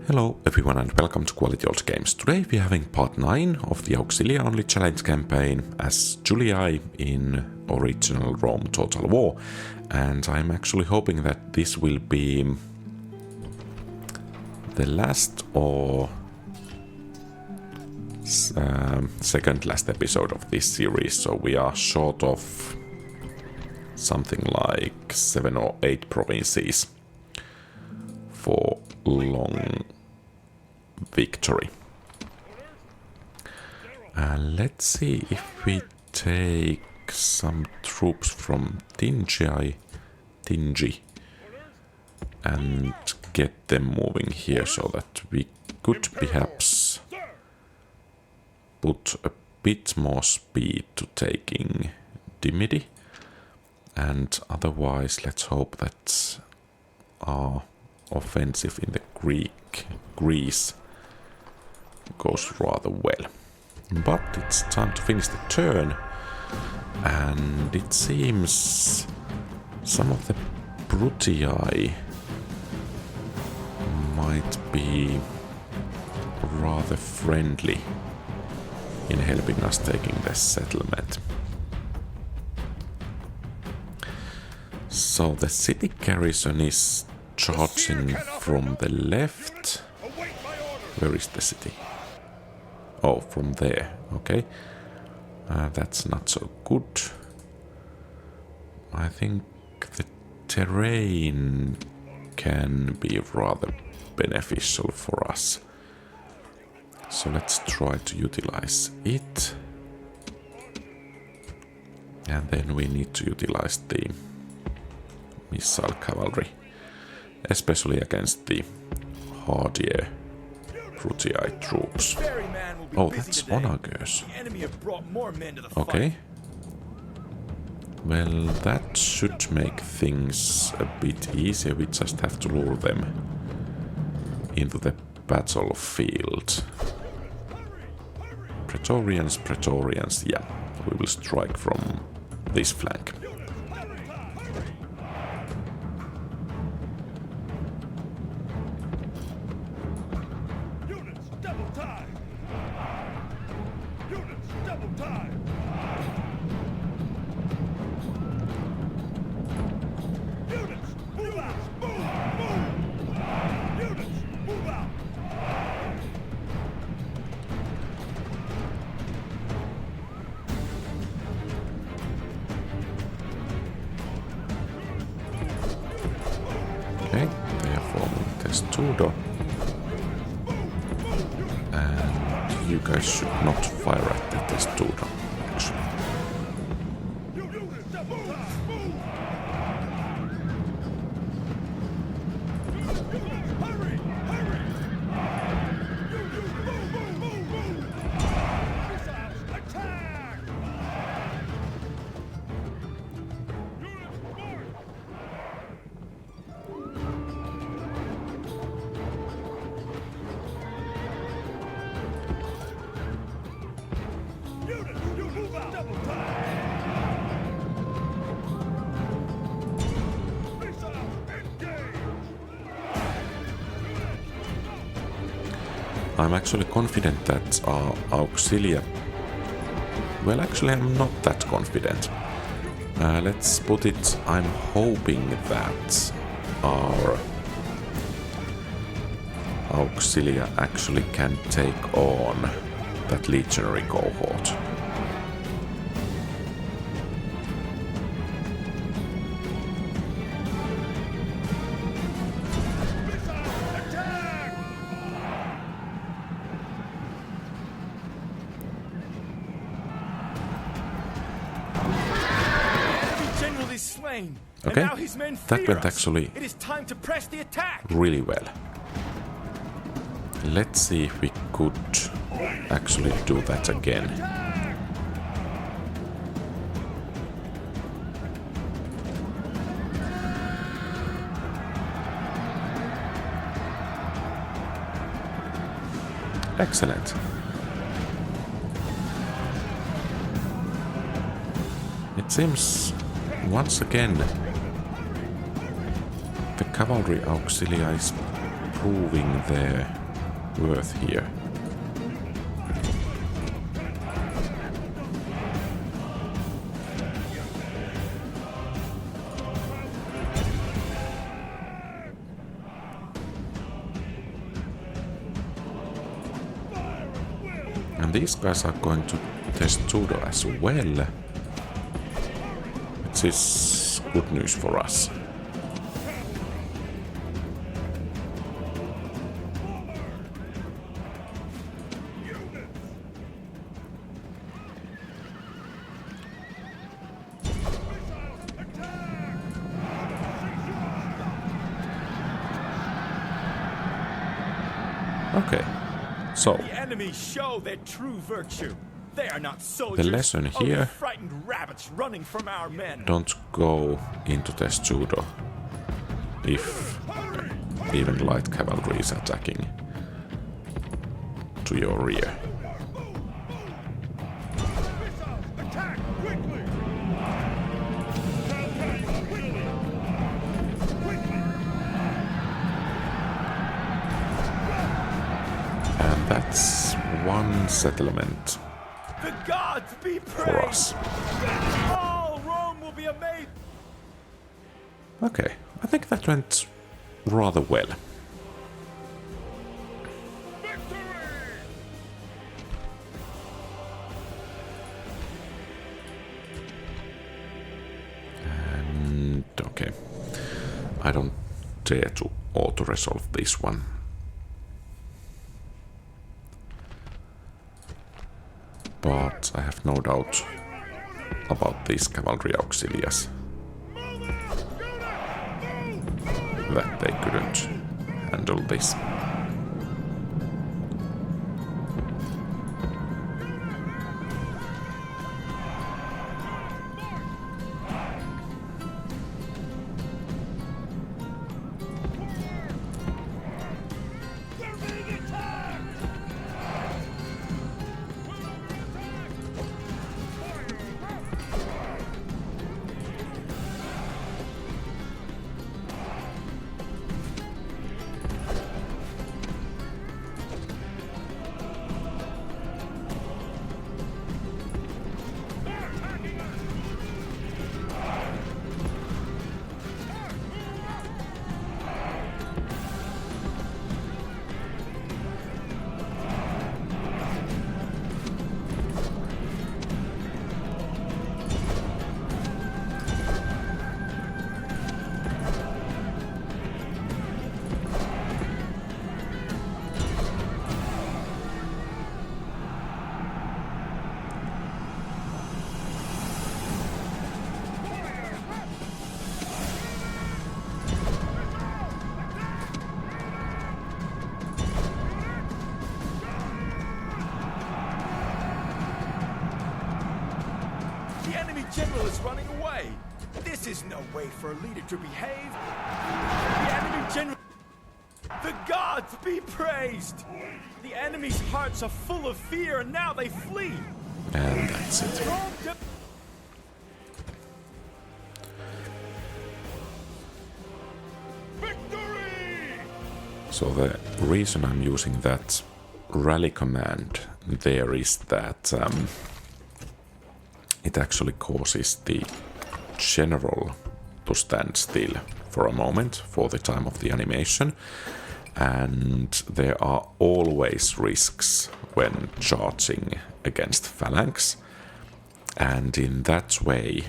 Hello everyone and welcome to Quality Old Games. Today we're having part 9 of the Auxilia only challenge campaign as Julii in original Rome Total War, and I'm actually hoping that this will be the last or second last episode of this series, so we are short of something like 7 or 8 provinces for long victory. Let's see if we take some troops from Tingi and get them moving here so that we could perhaps put a bit more speed to taking Dimidi, and otherwise let's hope that our offensive in the Greece goes rather well. But it's time to finish the turn, and it seems some of the Brutii might be rather friendly in helping us taking the settlement. So the city garrison is charging from the left. Where is the city? Oh, from there. Okay. That's not so good. I think the terrain can be rather beneficial for us. So let's try to utilize it. And then we need to utilize the missile cavalry, especially against the hardier Brutii troops. Oh, that's onagers. Okay. Well, that should make things a bit easier. We just have to lure them into the battlefield. Praetorians, yeah. We will strike from this flank. Okay, they are forming testudo, and you guys should not fire at the testudo, actually. I'm actually confident that our Auxilia... Well, actually I'm not that confident. Let's put it, I'm hoping that our Auxilia actually can take on that legionary cohort. Okay, that went actually really well. Let's see if we could actually do that again. Excellent. It seems once again the Cavalry Auxilia is proving their worth here. And these guys are going to test judo as well, which is good news for us. Okay, so the enemy show their true virtue. They are not soldiers, the lesson here: only frightened rabbits running from our men. don't go into test judo if even light cavalry is attacking to your rear. And that's one settlement The gods be for praised. us. All Rome will be amazed. Okay, I think that went rather well. And okay, I don't dare to auto-resolve this one. But I have no doubt about these Cavalry Auxilias that they couldn't handle this. The enemy general is running away. This is no way for a leader to behave. The enemy general... The gods be praised! The enemy's hearts are full of fear, and now they flee. And that's it. Rome to... So the reason I'm using that rally command there is that it actually causes the general to stand still for a moment for the time of the animation, and there are always risks when charging against phalanx, and in that way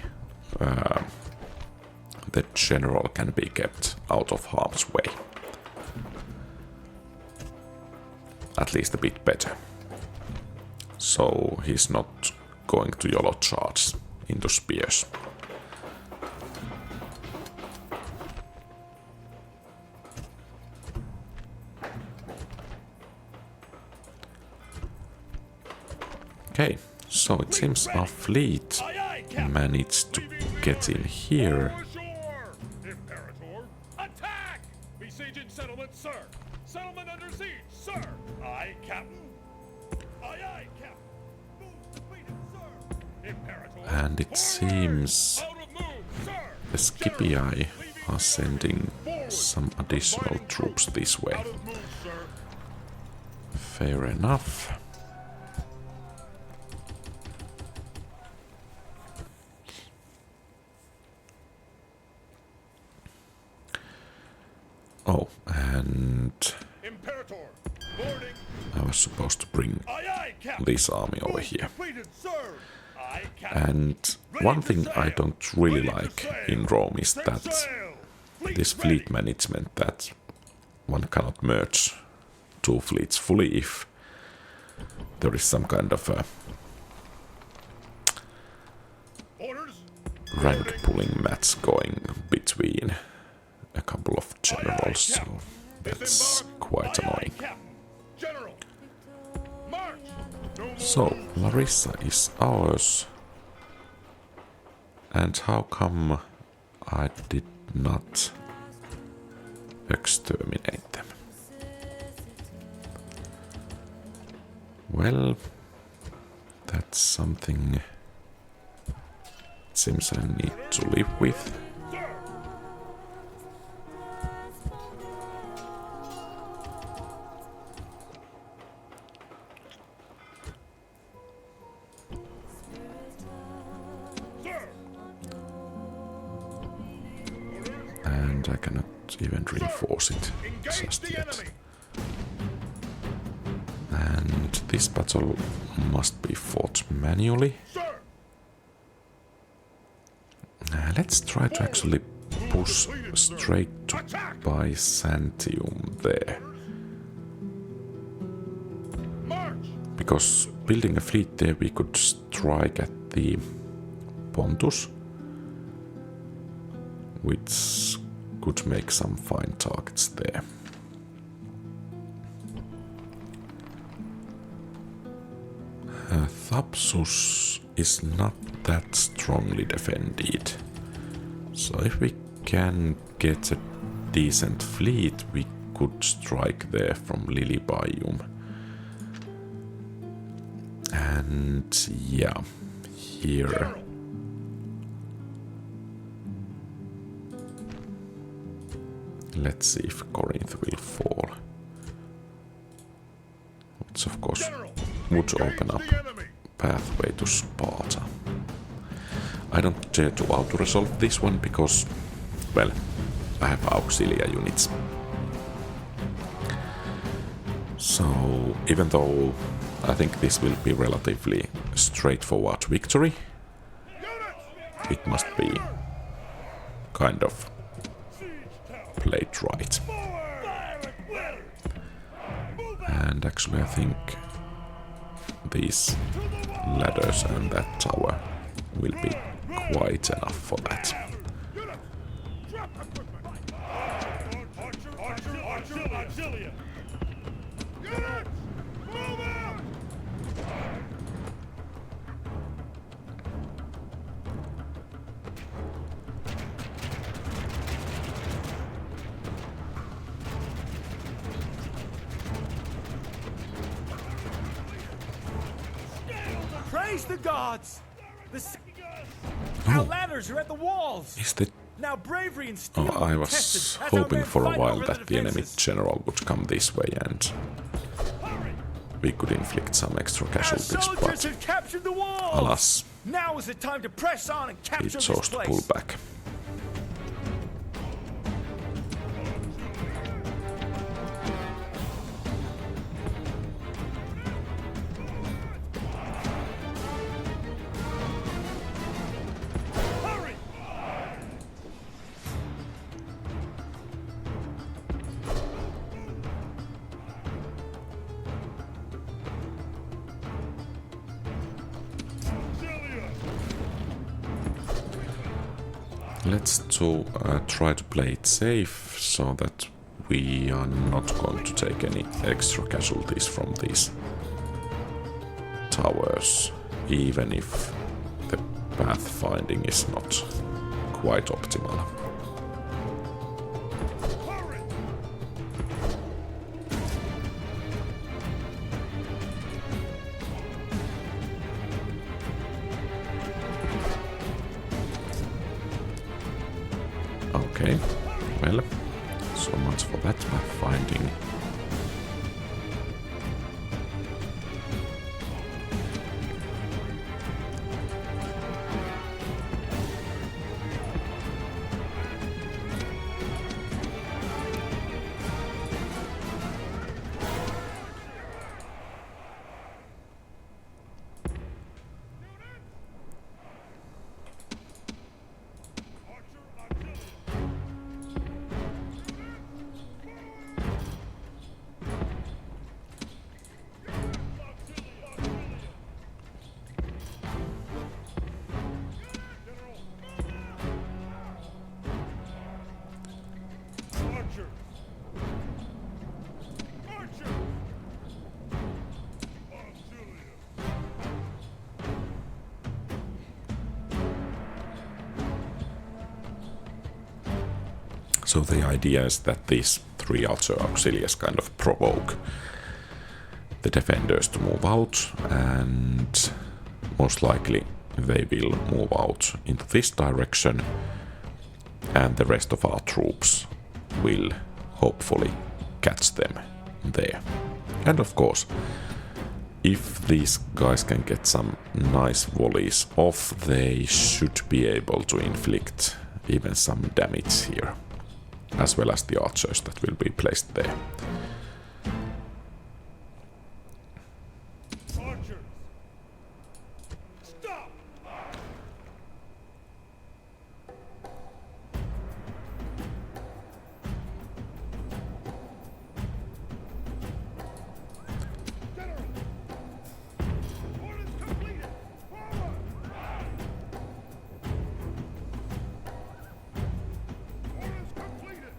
the general can be kept out of harm's way. At least a bit better. So he's not going to YOLO charge into spears. Okay, so it seems our fleet managed to get in here. Imperator, attack! Besieging settlement, sir! Settlement under siege, sir! Aye, Captain! Aye, aye, Captain! Move completed, sir! Imperator, And it seems out of move, sir! the Scipii are sending some additional troops this way. Out of move, sir. Fair enough. Oh, and Imperator, boarding. I was supposed to bring Aye, aye, Captain. this army over Move here. completed, sir. Aye, Captain. And one thing I don't really like in Rome is Set that sail. Fleet this ready. fleet management, that one cannot merge two fleets fully if there is some kind of a Orders. rank pulling match going between a couple of generals, so that's quite Aye, aye, annoying. Captain. General. March. No more So, Larissa is ours. And how come I did not exterminate them? Well, that's something it seems I need to live with. sir. Sir. And I cannot even reinforce it Engage just the yet. enemy. And this battle must be fought manually. Sir. Let's try to actually push straight to Attack. Byzantium there. March. Because building a fleet there, we could strike at the Pontus, which could make some fine targets there. Thapsus is not that strongly defended. So if we can get a decent fleet, we could strike there from Lilybaeum. And yeah, here. Let's see if Corinth will fall. Which of course General. would open up The enemy. pathway to Sparta. I don't dare to auto-resolve this one because, well, I have Auxilia units. So, even though I think this will be relatively straightforward victory, it must be kind of played right. And actually I think these ladders and that tower will be quite enough for that. Archer Auxilia. Units, move out. Praise the gods! Our ladders are at the walls! Is that... Now bravery and steel Oh, I will be was tested as our hoping men for a fight while over that the enemy defenses. general would come this way and we could inflict some extra Our casualties, soldiers but have captured the walls! alas, Now is the time to press on and he capture this chose to place. pull back. Hurry. Auxilia. Let's try to play it safe so that we are not going to take any extra casualties from these towers, even if the pathfinding is not quite optimal. Hurry. Okay. much for that map finding. So the idea is that these 3 Archer Auxilias kind of provoke the defenders to move out, and most likely they will move out into this direction, and the rest of our troops will hopefully catch them there. And of course, if these guys can get some nice volleys off, they should be able to inflict even some damage here, as well as the archers that will be placed there. Archers! Stop! General! Orders completed! Forward! Orders completed!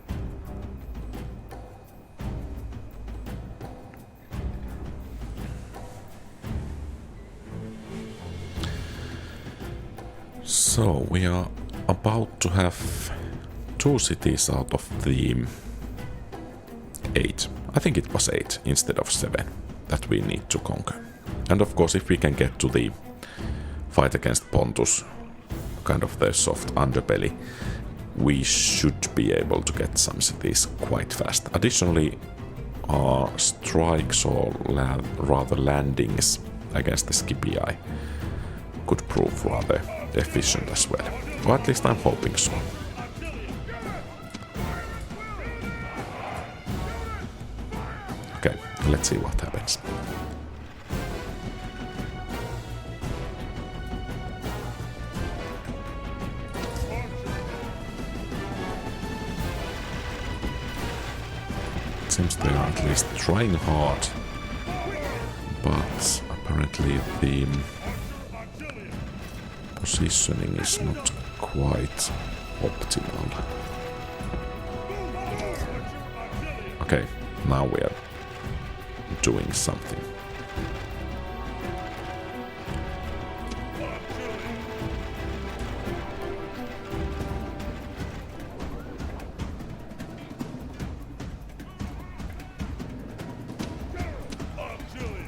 So we are about to have 2 cities out of the 8. I think it was 8 instead of 7 that we need to conquer. And of course, if we can get to the fight against Pontus, kind of the soft underbelly, we should be able to get some cities quite fast. Additionally, our strikes, or rather landings against the Scipii, could prove rather efficient as well. Or at least I'm hoping so. Okay, let's see what happens. It seems they are at least trying hard, but apparently the positioning is not quite optimal. Okay, now we are doing something.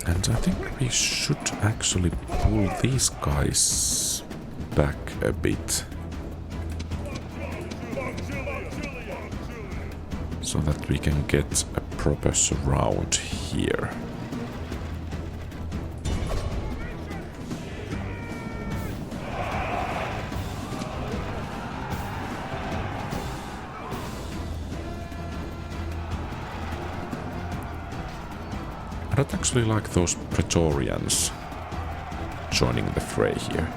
And I think we should actually pull these guys back a bit, so that we can get a proper surround here. I don't actually like those Praetorians joining the fray here.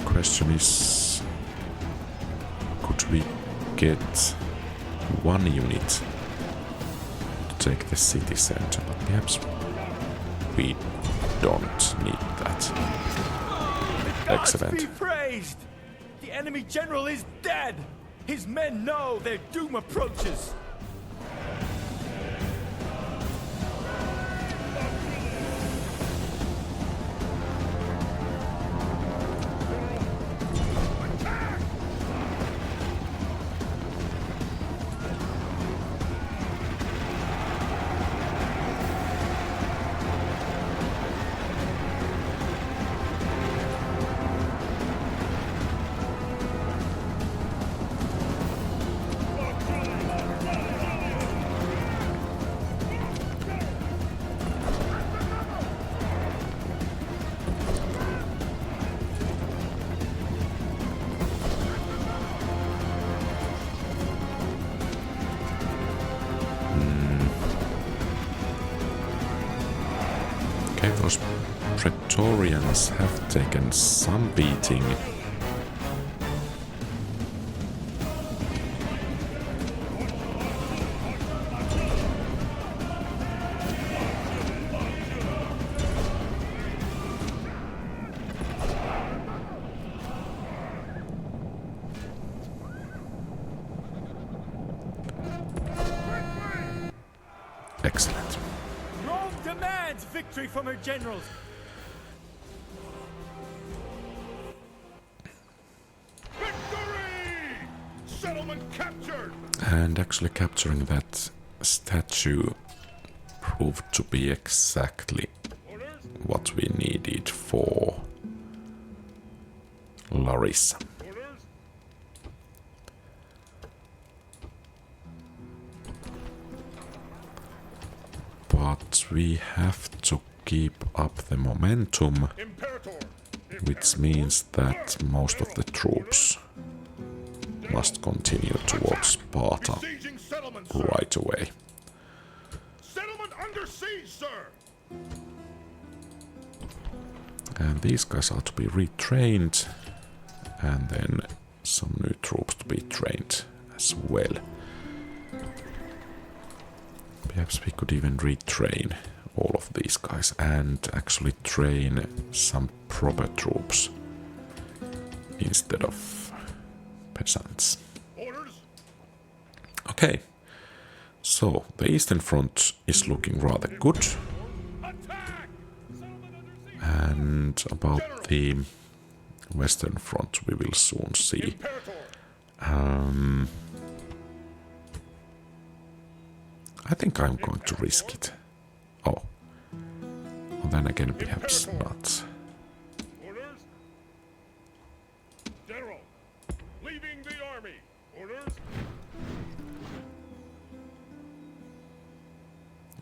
Question is, could we get 1 unit to take the city center? But perhaps we don't need that. Excellent. Be praised! The enemy general is dead! His men know their doom approaches! Okay, those Praetorians have taken some beating. Excellent. Rome demands victory from her generals. Victory! Settlement captured! And actually capturing that statue proved to be exactly Orders? what we needed for Larissa. Orders? But we have to keep up the momentum, Imperator! which means that most of the troops must continue towards Sparta Besieging settlement, sir! right away. Settlement under siege, sir! And these guys are to be retrained, and then some new troops to be trained as well. Perhaps we could even retrain all of these guys and actually train some proper troops instead of peasants. Orders? Okay, so the Eastern Front is looking rather good. Attack! Settlement under siege! And about the Western Front we will soon see. Imperator! I think I'm going to risk it. Oh. Well, then again, perhaps not. Orders? General! Leaving the army! Orders?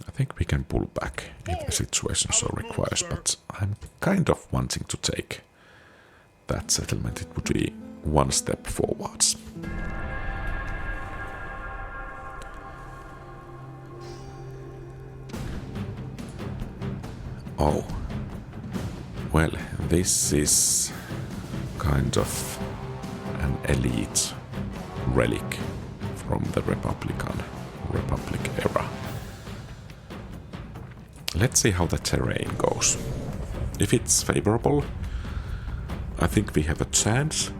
I think we can pull back if the situation so requires, but I'm kind of wanting to take that settlement. It would be one step forwards. Oh. Well, this is kind of an elite relic from the Republic era. Let's see how the terrain goes. If it's favorable, I think we have a chance.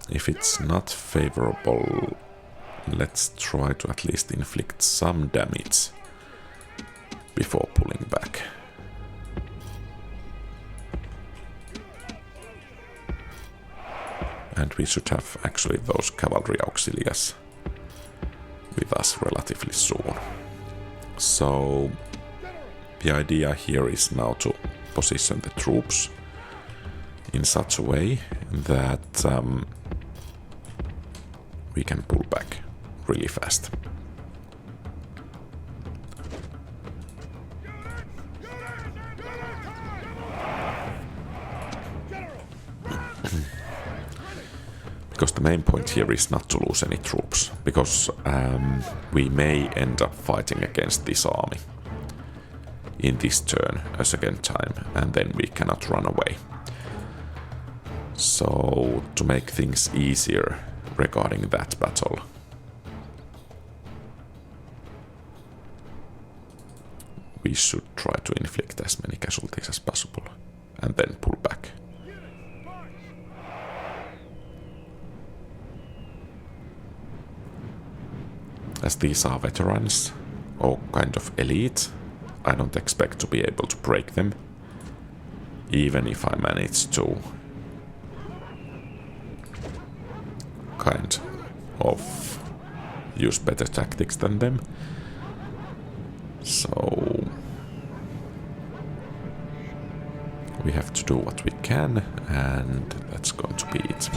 If it's not favorable, let's try to at least inflict some damage before pulling back. And we should have actually those Cavalry Auxilias with us relatively soon. So the idea here is now to position the troops in such a way that we can pull back really fast. Because the main point here is not to lose any troops, because we may end up fighting against this army in this turn a second time, and then we cannot run away. So, to make things easier regarding that battle, we should try to inflict as many casualties as possible, and then pull back. As these are veterans, or kind of elite, I don't expect to be able to break them, even if I manage to kind of use better tactics than them. So we have to do what we can, and that's going to be it.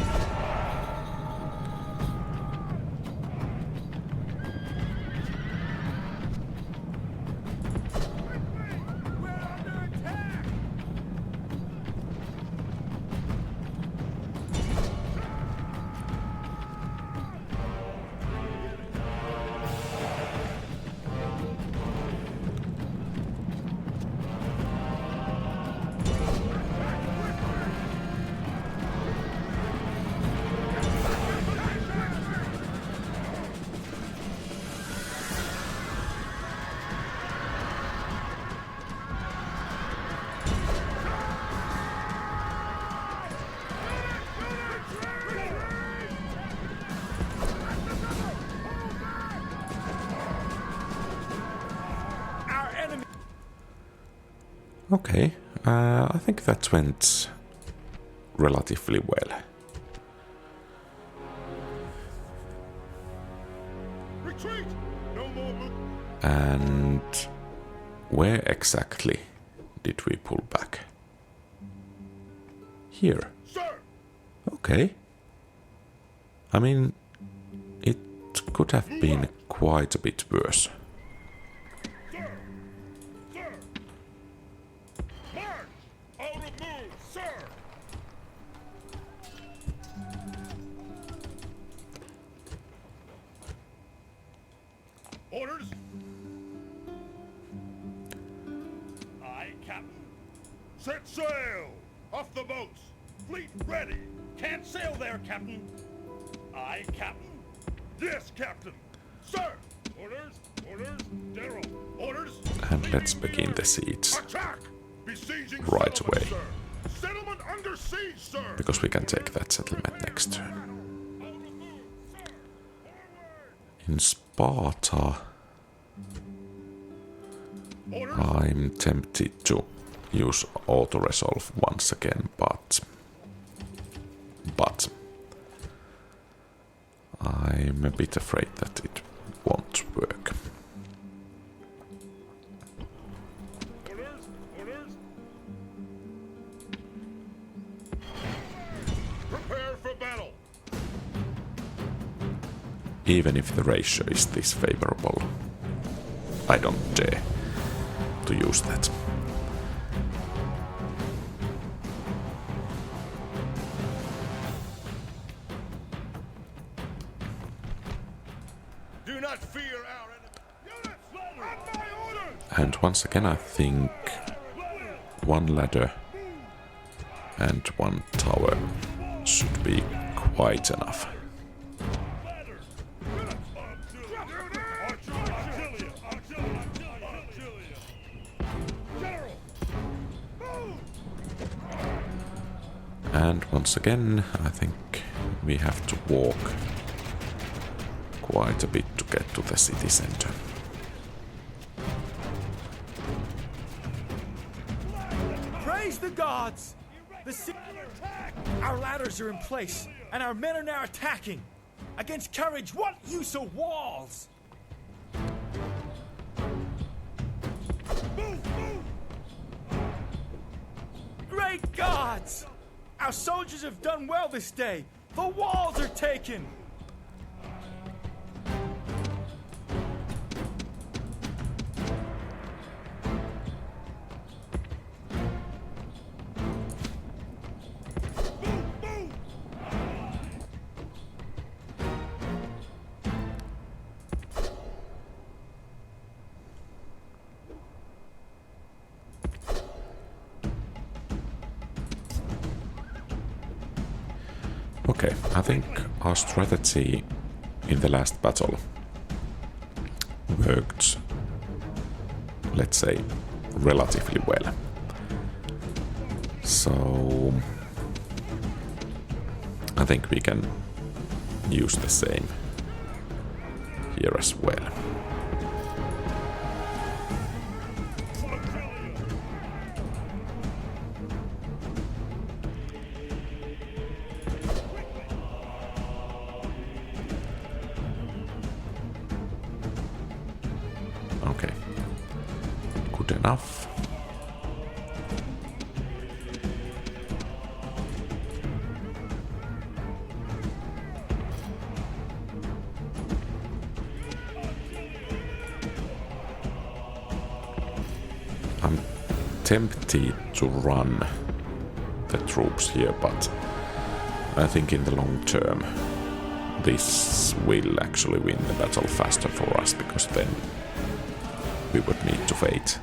Okay, I think that went relatively well. Retreat! No more move. And where exactly did we pull back? Here. Sir! Okay. I mean, it could have been quite a bit worse. Sir! Sir! March! Out of move, sir! Orders? Aye, Captain. Set sail! Off the boats! Fleet ready! Can't sail there, Captain! Aye, Captain. Yes, Captain. Sir! Orders! Orders! General! Orders! And let's begin the siege Attack! Besieging right settlement, away. Sir. Settlement under siege, sir! Because we can take that settlement next turn. Out of move, sir! Forward! In Sparta, Orders! I'm tempted to use auto-resolve once again, but I'm a bit afraid that it won't work. Orders! Orders! Prepare for battle! Even if the ratio is this favorable, I don't dare to use that. Do not fear our enemy. Units, at my orders! And once again, I think one ladder and one tower should be quite enough. Ladders! Units! Archer Auxilia! Auxilia! General! Move! And once again, I think we have to walk quite a bit to get to the city center. Praise the gods! Our ladders are in place, and our men are now attacking. Against courage, what use of walls? Move! Move! Great gods! Our soldiers have done well this day. The walls are taken. Okay, I think our strategy in the last battle worked, let's say, relatively well. So I think we can use the same here as well. Okay, good enough. I'm tempted to run the troops here, but I think in the long term this will actually win the battle faster for us, because then we would need to wait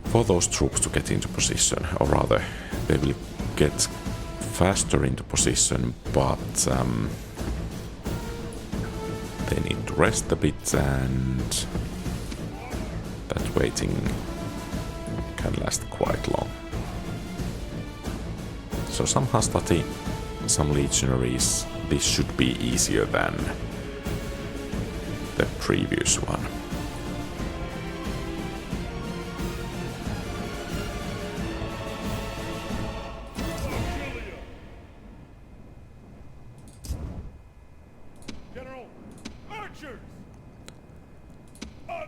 for those troops to get into position, or rather they will get faster into position, but they need to rest a bit, and that waiting can last quite long. So some hastati, some legionaries, this should be easier than the previous one.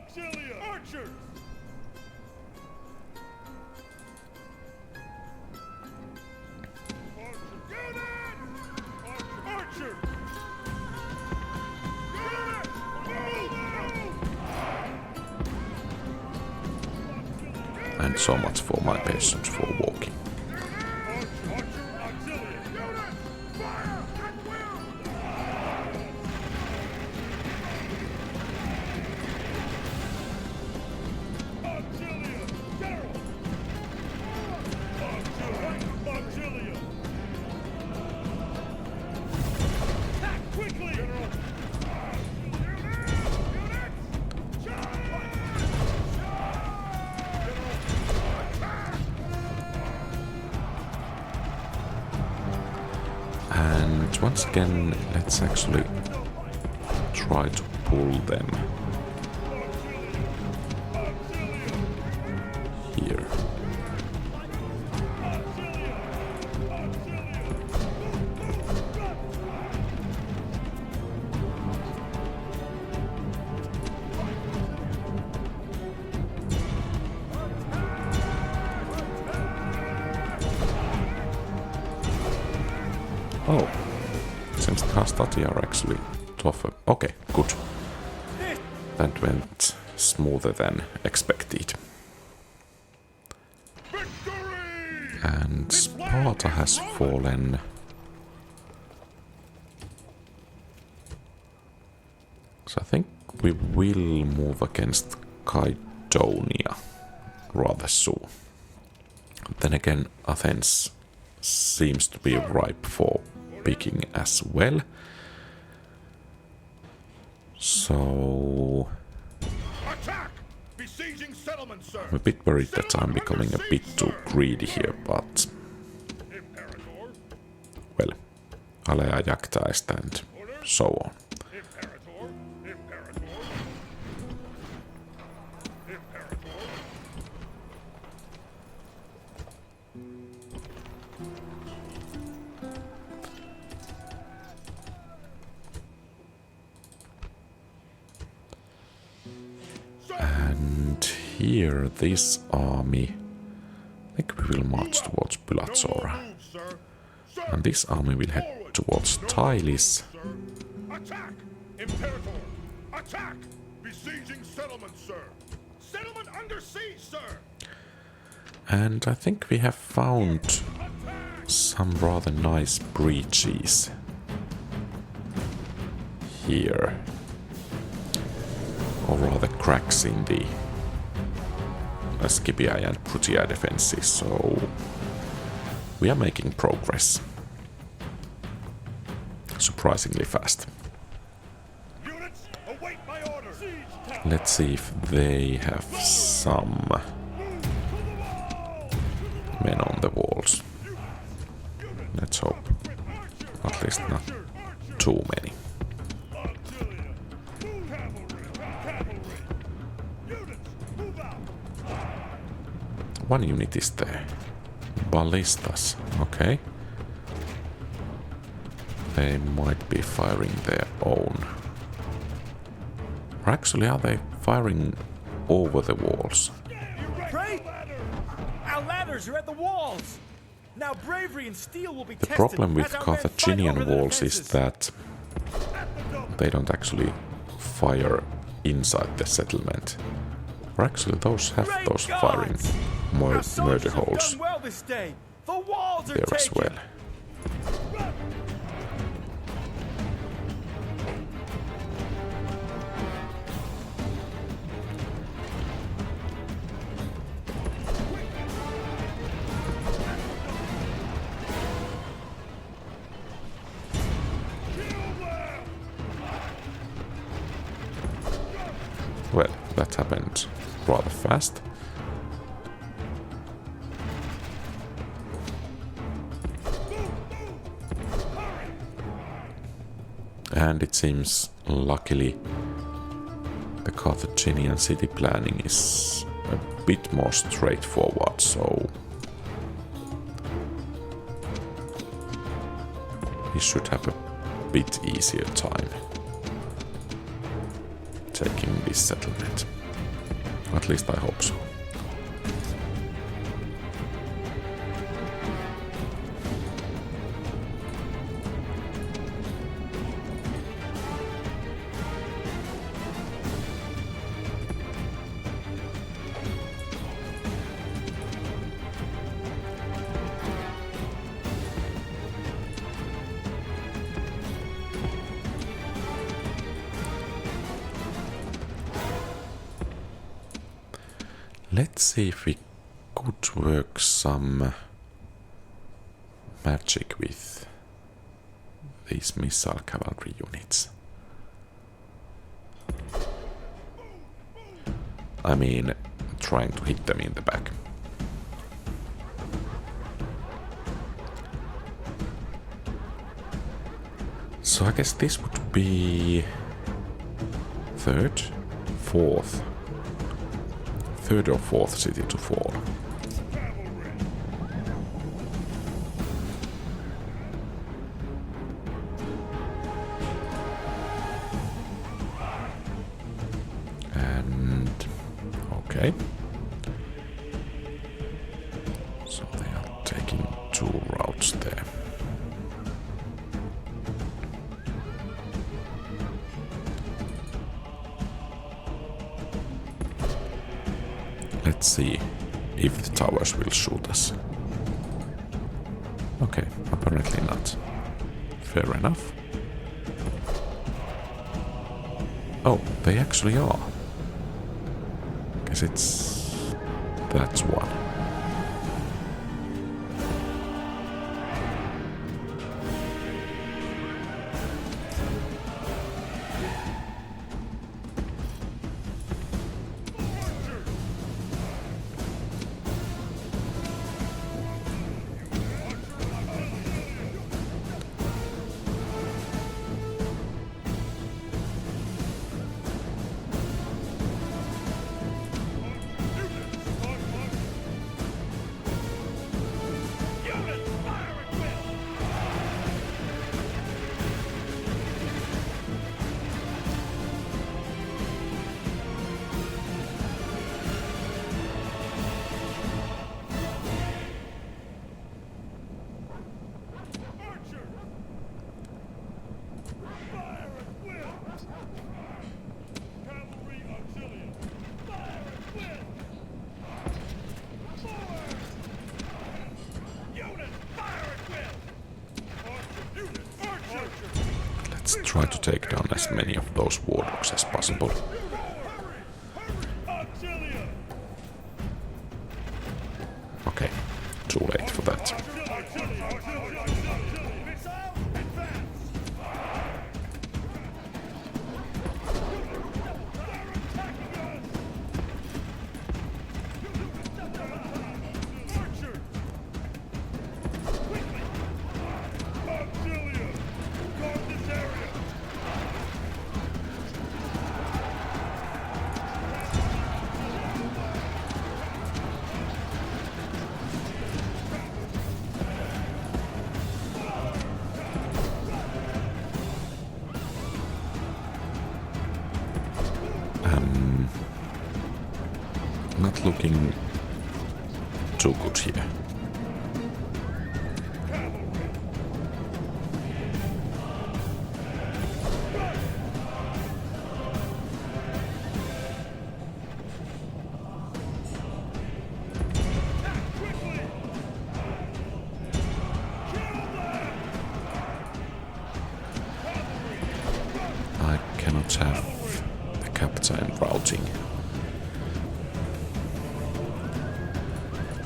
Auxilia! Archers! Archer! And so much for my patience for walking. Archer Auxilia! Fire! At will! Auxilia! General! Auxilia! Attack quickly! General! And once again, let's actually try to pull them here. Oh, seems the Hastati are actually tougher. Okay, good. That went smoother than expected. And Sparta has fallen. So I think we will move against Kydonia rather soon. Then again, Athens seems to be ripe for picking as well. So Attack! Besieging settlement, sir! I'm a bit worried that I'm becoming a bit too greedy here, but Imperator! well, Alea Iacta Est and so on. Imperator! Imperator! Imperator! And here, this army, I think we will march towards Pylatsora. Move, sir! Sir! And this army will head towards Tylis. Sir! Attack! Imperator! Attack! Besieging settlement, sir! Settlement under siege, sir! And I think we have found some rather nice breaches here. Or rather cracks in the Scipii and Brutii defenses, so we are making progress. Surprisingly fast. Units, await my order! Siege! Let's see if they have some men on the walls. Let's hope. At least not too many. Auxilia! Move! Cavalry! Units, move out! One unit is there. Ballistas, okay. They might be firing their own. Or actually, are they firing over the walls? Pray! Our ladders are at the walls! Now bravery and steel will be The tested problem with as our men fight Carthaginian over the walls is defenses. that they don't actually fire inside the settlement. Or actually, those have Great those firing gods! Our murder soldiers have holes done well this day. The walls are there as taken. well. Well, that happened rather fast. And it seems, luckily, the Carthaginian city planning is a bit more straightforward, so we should have a bit easier time taking this settlement. At least I hope so. Let's see if we could work some magic with these missile cavalry units. I mean, trying to hit them in the back. So I guess this would be third or fourth city to fall. And okay. So they are taking two routes there. Let's see if the towers will shoot us. Okay, apparently not. Fair enough. Oh, they actually are. Guess that's one. Try to take down as many of those war dogs as possible. Okay, too late for that. Not looking too good here. I cannot have the captain routing.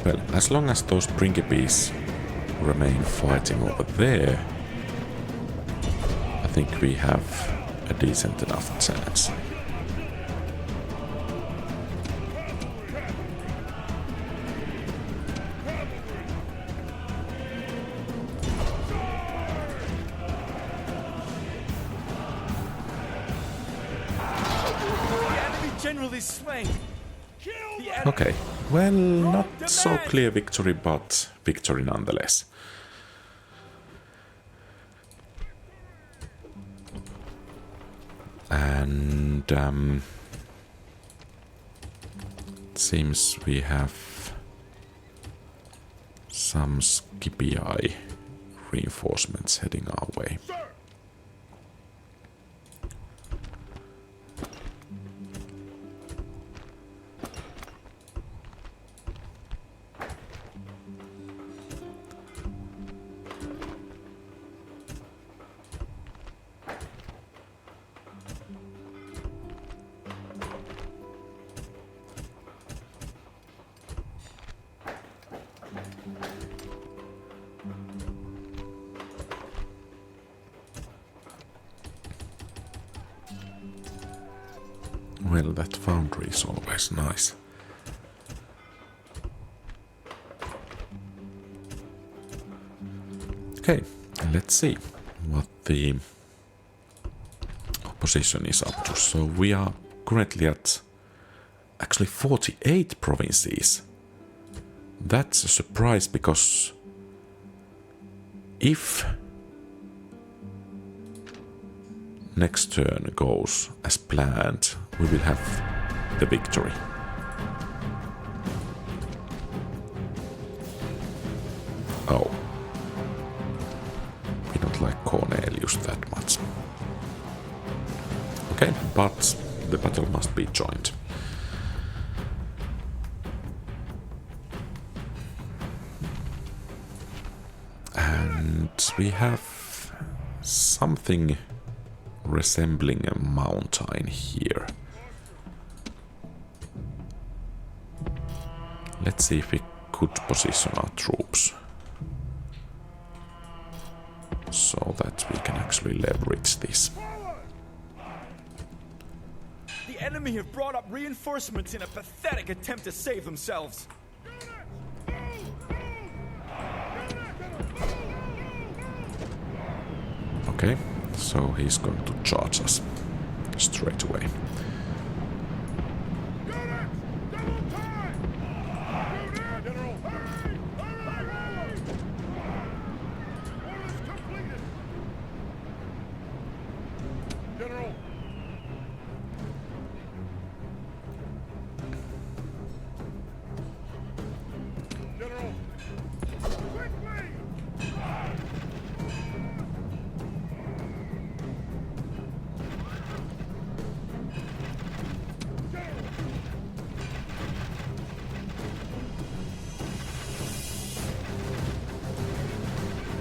Well, as long as those Principes remain fighting over there, I think we have a decent enough chance. The enemy general is slain. Okay, well, not so clear victory, but victory nonetheless. And seems we have some Scipii reinforcements heading our way. Well, that foundry is always nice. Okay, let's see what the opposition is up to. So we are currently at actually 48 provinces. That's a surprise because if next turn goes as planned, we will have the victory. Oh. We don't like Cornelius that much. Okay, but the battle must be joined. And we have something resembling a mountain here. Let's see if we could position our troops so that we can actually leverage this. The enemy have brought up reinforcements in a pathetic attempt to save themselves. Okay, so he's going to charge us straight away.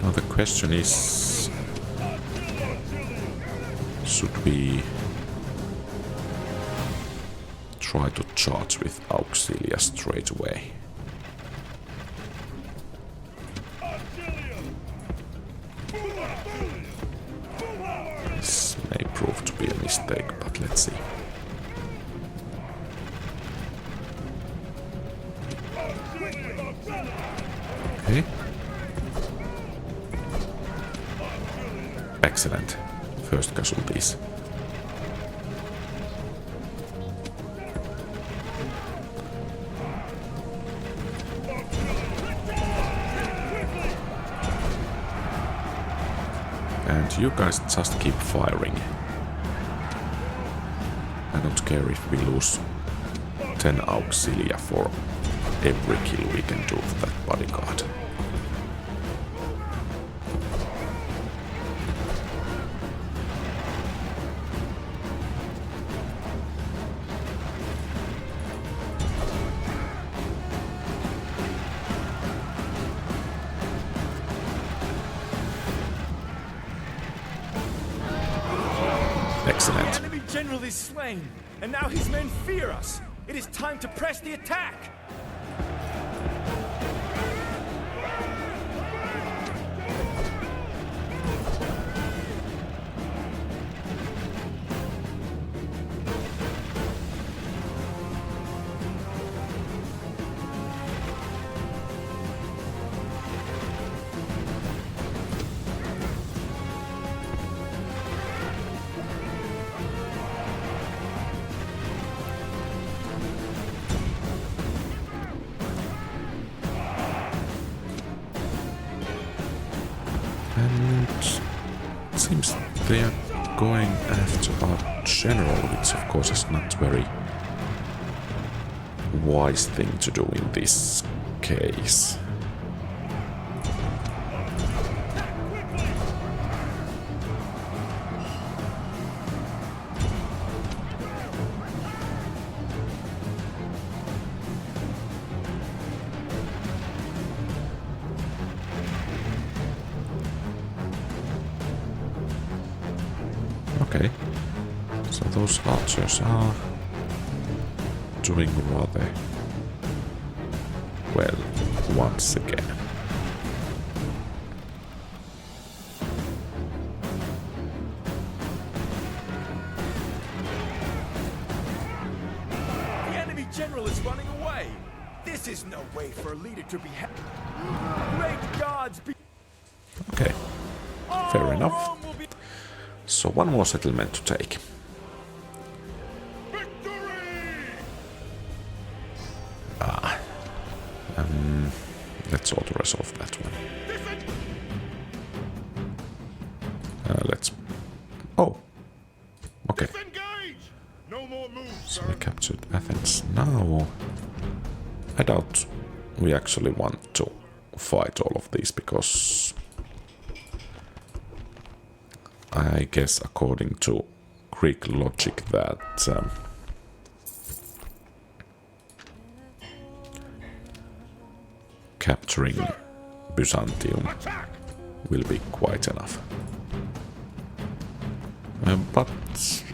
Now the question is, should we try to charge with Auxilia straight away? This may prove to be a mistake, but let's see. Okay. Excellent. First casualties. And you guys just keep firing. I don't care if we lose 10 Auxilia for every kill we can do with that bodyguard. Excellent. The enemy general is slain, and now his men fear us. It is time to press the attack. And it seems they are going after our general, which of course is not very wise thing to do in this case. Okay, so those archers are doing rather well once again. The enemy general is running away. This is no way for a leader to be Great gods be Okay, fair enough. Rome will be So one more settlement to take. Let's auto-resolve that one. Let's... Oh! Okay. No more moves, So sir. we captured Athens now. I doubt we actually want to fight all of these because... I guess according to Greek logic that... capturing Byzantium will be quite enough. But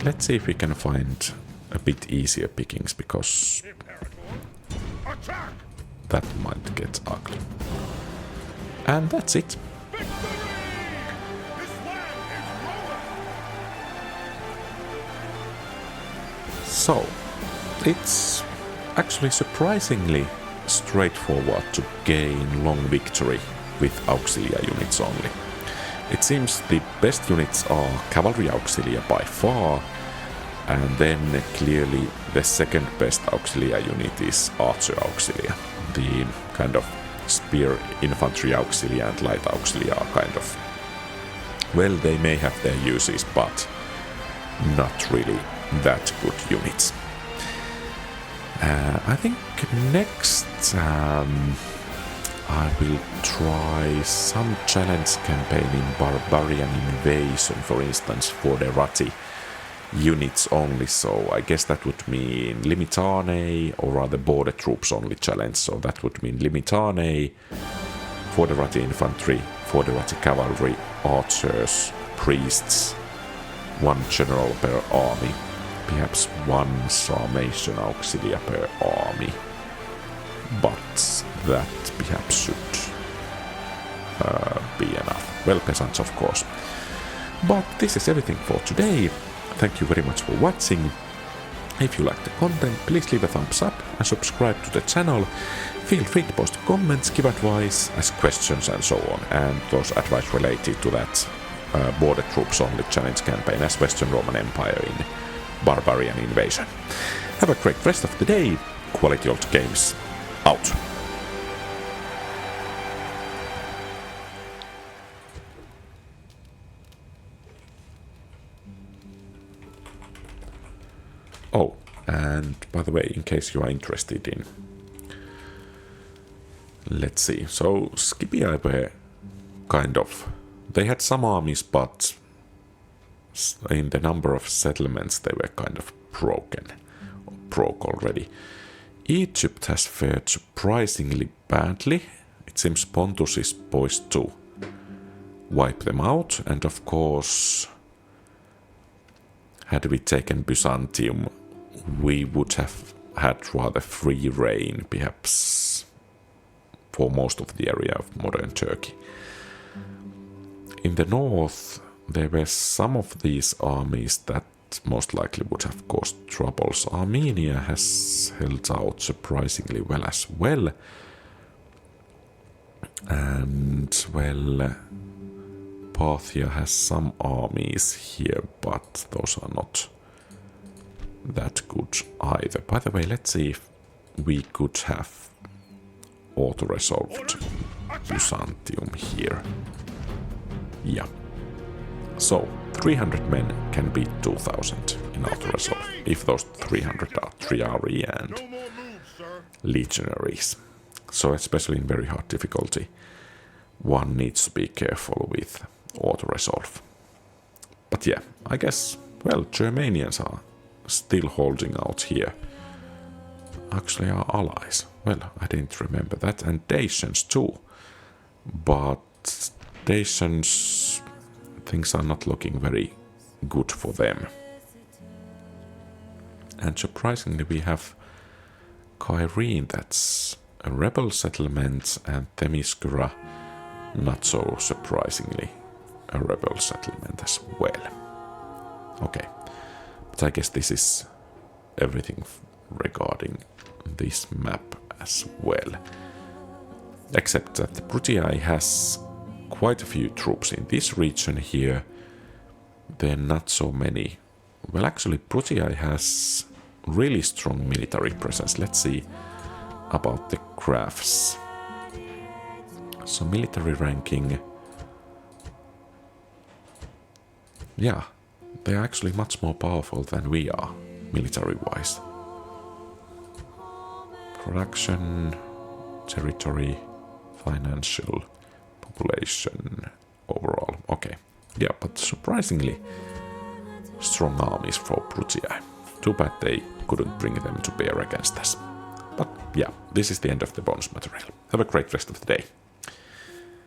let's see if we can find a bit easier pickings, because Attack! that might get ugly. And that's it. Victory! This land is Roman! So, it's actually surprisingly straightforward to gain long victory with Auxilia units only. It seems the best units are Cavalry Auxilia by far, and then clearly the second best Auxilia unit is Archer Auxilia. The kind of spear infantry Auxilia and light Auxilia are kind of... well, they may have their uses, but not really that good units. I think next I will try some challenge campaign in Barbarian Invasion, for instance, for the Brutii units only, so I guess that would mean Limitane, or rather border troops only challenge, so that would mean Limitane for the Brutii infantry, for the Brutii cavalry, archers, priests, one general per army, perhaps one Sarmatian Auxilia per army, but that perhaps should be enough. Well, Peasants, of course. But this is everything for today. Thank you very much for watching. If you like the content, please leave a thumbs up and subscribe to the channel. Feel free to post comments, give advice, ask questions and so on, and those advice related to that border troops only challenge campaign as Western Roman Empire in Barbarian Invasion. Have a great rest of the day. Quality Old Games out. Oh, and by the way, in case you are interested in... let's see. So, Scipii were kind of... they had some armies, but in the number of settlements they were kind of broke already. Egypt has fared surprisingly badly. It seems Pontus is poised to wipe them out, and of course, had we taken Byzantium, we would have had rather free reign, perhaps, for most of the area of modern Turkey. In the north, there were some of these armies that most likely would have caused troubles. Armenia has held out surprisingly well as well. And, well, Parthia has some armies here, but those are not that good either. By the way, let's see if we could have auto-resolved Byzantium here. Yeah. So, 300 men can beat 2,000 in auto-resolve, if those 300 are Triarii and No more moves, sir. legionaries. So especially in very hard difficulty, one needs to be careful with auto-resolve. But yeah, I guess, well, Germanians are still holding out here. Actually our allies. Well, I didn't remember that. And Dacians too. But Dacians, things are not looking very good for them. And surprisingly we have Corinth, that's a rebel settlement, and Themyscira, not so surprisingly, a rebel settlement as well. Okay, but I guess this is everything regarding this map as well. Except that Brutii has quite a few troops in this region here. There are not so many. Well, actually, Brutii has really strong military presence. Let's see about the graphs. So military ranking. Yeah, they're actually much more powerful than we are, military-wise. Production, territory, financial, population, overall. Okay, yeah, but surprisingly strong armies for Brutii. Too bad they couldn't bring them to bear against us. But yeah, this is the end of the bonus material. Have a great rest of the day.